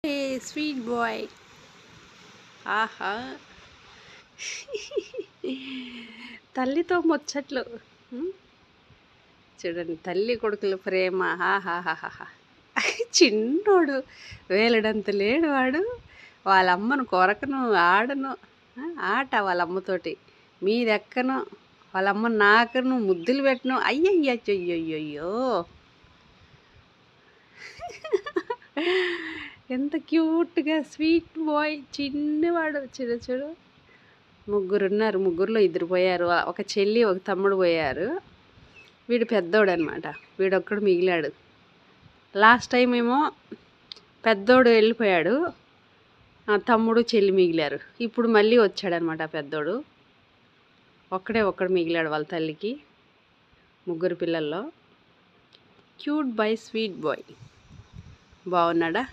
ఏ sweet boy. ఆహా! తల్లితో ముచ్చట్లు. హ్మ్. చూడండి తల్లి కొడుకుల ప్రేమ. ఆహాహాహాహా! చిన్నోడు వేలడంత లేడు వాడు. వాళ్ళమ్మను కొరకను, ఆడను. ఆట వాళ్ళమ్మతోటి. మీదెక్కను, వాళ్ళమ్మని నాకను, ముద్దులు పెట్టను. అయ్యయ్యయ్యయ్యయ్యో! ఎంత క్యూట్‌గా స్వీట్ బాయ్ చిన్నవాడు. చూడు చూడు. ముగ్గురున్నారు. ముగ్గురులో ఇద్దరు పోయారు. ఒక చెల్లి, ఒక తమ్ముడు పోయారు. వీడు పెద్దోడనమాట. వీడొక్కడు మిగిలాడు. లాస్ట్ టైం ఏమో పెద్దోడు వెళ్ళిపోయాడు. తమ్ముడు, చెల్లి మిగిలారు. ఇప్పుడు మళ్ళీ వచ్చాడనమాట పెద్దోడు. ఒక్కడు మిగిలాడు వాళ్ళ తల్లికి. ముగ్గురు పిల్లల్లో. Cute boy, sweet boy. బాగున్నాడా?